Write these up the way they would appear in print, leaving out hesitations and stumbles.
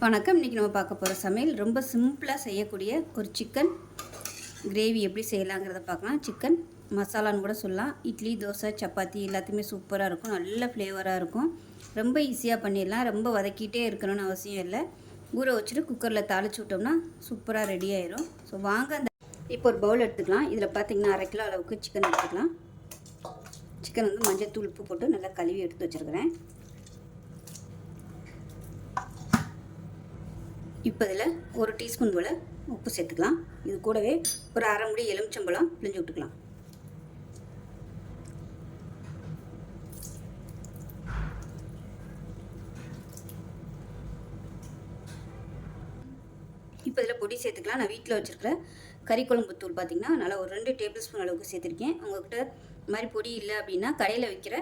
வணக்கம். இன்றைக்கி நம்ம பார்க்க போகிற சமையல் ரொம்ப சிம்பிளாக செய்யக்கூடிய ஒரு சிக்கன் கிரேவி எப்படி செய்யலாங்கிறத பார்க்கலாம். சிக்கன் மசாலான்னு கூட சொல்லலாம். இட்லி, தோசை, சப்பாத்தி எல்லாத்தையுமே சூப்பராக இருக்கும். நல்ல ஃப்ளேவராக இருக்கும். ரொம்ப ஈஸியாக பண்ணிடலாம். ரொம்ப வதக்கிட்டே இருக்கணும்னு அவசியம் இல்லை. ஊற வச்சுட்டு குக்கரில் தாளித்து விட்டோம்னா சூப்பராக ரெடி ஆயிரும். ஸோ வாங்க அந்த இப்போ ஒரு பவுல் எடுத்துக்கலாம். இதில் பார்த்திங்கன்னா 1/2 கிலோ அளவுக்கு சிக்கன் எடுத்துக்கலாம். சிக்கன் வந்து மஞ்சள் தூள் உப்பு போட்டு நல்லா கழுவி எடுத்து வச்சுருக்கிறேன். இப்போ இதில் 1 டீஸ்பூன் போல் உப்பு சேர்த்துக்கலாம். இது கூடவே ஒரு 1/2 முடி எலுமிச்சம்பழம் பிழிஞ்சு விட்டுக்கலாம். இப்போ இதில் பொடி சேர்த்துக்கலாம். நான் வீட்டில் வச்சுருக்கிற கறி குழம்பு தூள் பார்த்திங்கன்னா நல்லா ஒரு 2 டேபிள் ஸ்பூன் அளவுக்கு சேர்த்துருக்கேன். உங்கள்கிட்ட இந்த மாதிரி பொடி இல்லை அப்படின்னா கடையில் வைக்கிற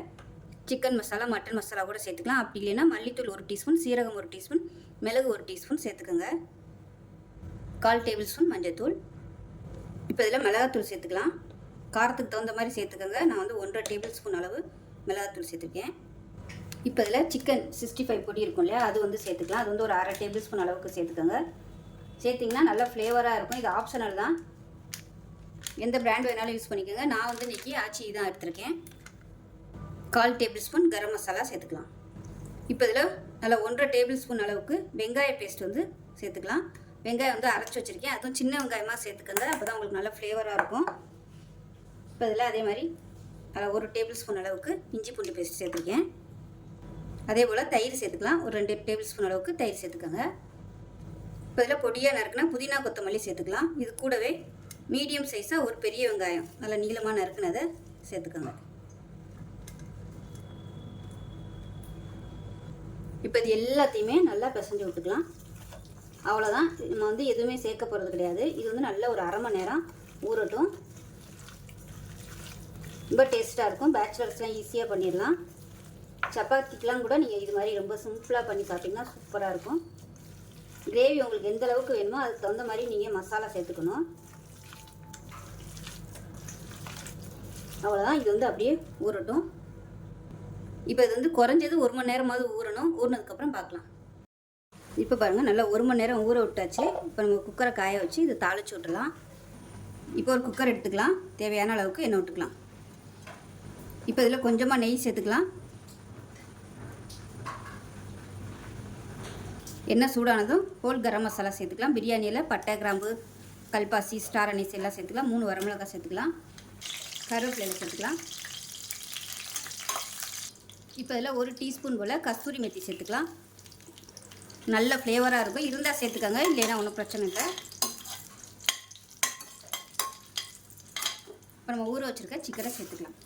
சிக்கன் மசாலா, மட்டன் மசாலா கூட சேர்த்துக்கலாம். அப்படி இல்லைன்னா மல்லித்தூள் 1 டீஸ்பூன், சீரகம் 1 டீஸ்பூன், மிளகு 1 டீஸ்பூன் சேர்த்துக்கோங்க. 1/4 டேபிள் ஸ்பூன் மஞ்சள்தூள். இப்போ இதில் மிளகாத்தூள் சேர்த்துக்கலாம். காரத்துக்கு தகுந்த மாதிரி சேர்த்துக்கோங்க. நான் வந்து 1.5 டேபிள் ஸ்பூன் அளவு மிளகாத்தூள் சேர்த்துருக்கேன். இப்போ இதில் சிக்கன் 65 பொடி இருக்கும் இல்லையா, அது வந்து சேர்த்துக்கலாம். அது வந்து ஒரு 1/2 டேபிள் ஸ்பூன் அளவுக்கு சேர்த்துக்கோங்க. சேர்த்திங்கன்னா நல்லா ஃப்ளேவராக இருக்கும். இது ஆப்ஷனல் தான், எந்த பிராண்ட் வேணாலும் யூஸ் பண்ணிக்கோங்க. நான் வந்து இன்றைக்கி ஆச்சி தான் எடுத்திருக்கேன். 1/4 டேபிள் ஸ்பூன் கரம் மசாலா சேர்த்துக்கலாம். இப்போ இதில் நல்லா 1.5 டேபிள் ஸ்பூன் அளவுக்கு வெங்காய பேஸ்ட் வந்து சேர்த்துக்கலாம். வெங்காயம் வந்து அரைச்சி வச்சுருக்கேன். அதுவும் சின்ன வெங்காயமாக சேர்த்துக்கோங்க. அப்போ தான் உங்களுக்கு நல்லா ஃப்ளேவராக இருக்கும். இப்போ இதில் அதே மாதிரி 1 டேபிள் ஸ்பூன் அளவுக்கு இஞ்சி பூண்டு பேஸ்ட் சேர்த்துருக்கேன். அதே போல் தயிர் சேர்த்துக்கலாம். ஒரு 2 டேபிள் ஸ்பூன் அளவுக்கு தயிர் சேர்த்துக்கோங்க. இப்போ இதில் பொடியாக நறுக்குனா புதினா கொத்தமல்லி சேர்த்துக்கலாம். இது கூடவே மீடியம் சைஸாக ஒரு பெரிய வெங்காயம் நல்லா நீளமாக நறுக்குனதை சேர்த்துக்கோங்க. இப்போ இது எல்லாத்தையுமே நல்லா பிசைஞ்சு விட்டுக்கலாம். அவ்வளோதான். நம்ம வந்து எதுவுமே சேர்க்க போகிறது கிடையாது. இது வந்து நல்ல ஒரு 1/2 மணி நேரம் ஊறட்டும். ரொம்ப டேஸ்ட்டாக இருக்கும். பேச்சுலர்ஸ்லாம் ஈஸியாக பண்ணிடலாம். சப்பாத்திக்கெலாம் கூட நீங்கள் இது மாதிரி ரொம்ப சிம்பிளாக பண்ணி சாப்பிட்டிங்கன்னா சூப்பராக இருக்கும். கிரேவி உங்களுக்கு எந்த அளவுக்கு வேணுமோ அதுக்கு தகுந்த மாதிரி நீங்கள் மசாலா சேர்த்துக்கணும். அவ்வளோதான். இது வந்து அப்படியே ஊறட்டும். இப்போ இது வந்து குறைஞ்சது 1 மணி நேரமாவது ஊறணும். ஊறினதுக்கப்புறம் பார்க்கலாம். இப்போ பாருங்கள், நல்லா 1 மணி நேரம் ஊற விட்டாச்சு. இப்போ நம்ம குக்கரை காய வச்சு இதை தாளித்து விட்டுலாம். இப்போ ஒரு குக்கர் எடுத்துக்கலாம். தேவையான அளவுக்கு எண்ணெய் விட்டுக்கலாம். இப்போ இதில் கொஞ்சமாக நெய் சேர்த்துக்கலாம். எண்ணெய் சூடானதும் ஹோல் கரம் மசாலா சேர்த்துக்கலாம். பிரியாணியில் பட்டை, கிராம்பு, கல்பாசி, ஸ்டார் அனீஸ் எல்லாம் சேர்த்துக்கலாம். 3 வரமிளகாய் சேர்த்துக்கலாம். கருவேப்பிலை சேர்த்துக்கலாம். இப்போ இதில் 1 டீஸ்பூன் போல் கஸ்தூரி மெத்தி சேர்த்துக்கலாம். நல்ல ஃப்ளேவராக இருக்கும். இருந்தால் சேர்த்துக்கோங்க, இல்லைன்னா ஒன்றும் பிரச்சனை இல்லை. இப்போ நம்ம ஊற வச்சுருக்க சிக்கனை சேர்த்துக்கலாம்.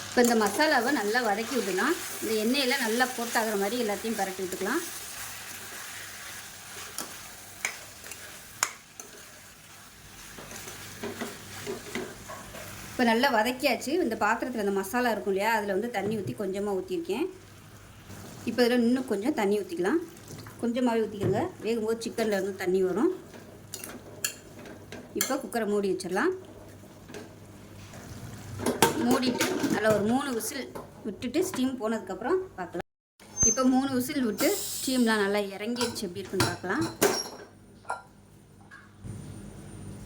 இப்போ இந்த மசாலாவை நல்லா வதக்கி விடலாம். இந்த எண்ணெயில் நல்லா போட்டாகிற மாதிரி எல்லாத்தையும் பரட்டி விட்டுக்கலாம். இப்போ நல்லா வதக்கியாச்சு. இந்த பாத்திரத்தில் அந்த மசாலா இருக்கும் இல்லையா, அதில் வந்து தண்ணி ஊற்றி கொஞ்சமாக ஊற்றிருக்கேன். இப்போ இதில் இன்னும் கொஞ்சம் தண்ணி ஊற்றிக்கலாம். கொஞ்சமாகவே ஊற்றிக்கோங்க. வேகும்போது சிக்கனில் இருந்து தண்ணி வரும். இப்போ குக்கரை மூடி வச்சிடலாம். மூடிட்டு நல்லா ஒரு 3 விசில் விட்டுட்டு ஸ்டீம் போனதுக்கப்புறம் பார்க்கலாம். இப்போ 3 விசில் விட்டு ஸ்டீம்லாம் நல்லா இறங்கிடுச்சு. எப்படி இருக்குன்னு பார்க்கலாம்.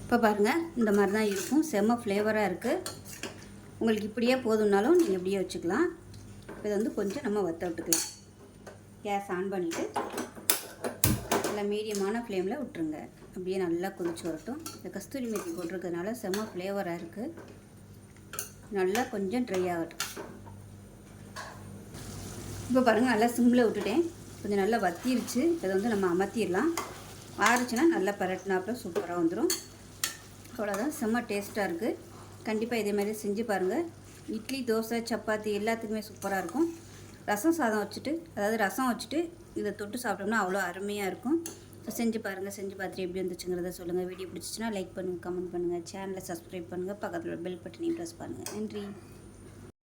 இப்போ பாருங்கள், இந்த மாதிரி தான் இருக்கும். செம்ம ஃப்ளேவராக இருக்குது. உங்களுக்கு இப்படியே போதும்னாலும் நீங்கள் இப்படியே வச்சுக்கலாம். இதை வந்து கொஞ்சம் நம்ம வற்ற விட்டுக்கலாம். கேஸ் ஆன் பண்ணிவிட்டு நல்லா மீடியமான ஃப்ளேமில் விட்டுருங்க. அப்படியே நல்லா கொதிச்சு வரட்டும். இந்த கஸ்தூரி மேத்தி போட்டிருக்கிறதுனால செம்ம ஃப்ளேவராக இருக்குது. நல்லா கொஞ்சம் ட்ரை ஆகட்டும். இப்போ பாருங்கள், நல்லா சிம்மில் விட்டுட்டேன். கொஞ்சம் நல்லா வத்திருச்சு. இதை வந்து நம்ம அமர்த்திடலாம். ஆறுச்சுன்னா நல்லா பரட்டினாப்புல சூப்பராக வந்துடும். அவ்வளோதான். செம்ம டேஸ்ட்டாக இருக்குது. கண்டிப்பாக இதே மாதிரி செஞ்சு பாருங்கள். இட்லி, தோசை, சப்பாத்தி எல்லாத்துக்குமே சூப்பராக இருக்கும். ரசம் சாதம் வச்சுட்டு, அதாவது ரசம் வச்சுட்டு இதை தொட்டு சாப்பிட்டோம்னா அவ்வளோ அருமையாக இருக்கும். செஞ்சு பாருங்கள். செஞ்சு பார்த்துட்டு எப்படி வந்துச்சுங்கிறத சொல்லுங்கள். வீடியோ பிடிச்சிச்சின்னா லைக் பண்ணுங்கள், கமெண்ட் பண்ணுங்கள், சேனலை சப்ஸ்கிரைப் பண்ணுங்கள், பக்கத்தில் பெல் பட்டனையும் ப்ரெஸ் பண்ணுங்கள். நன்றி.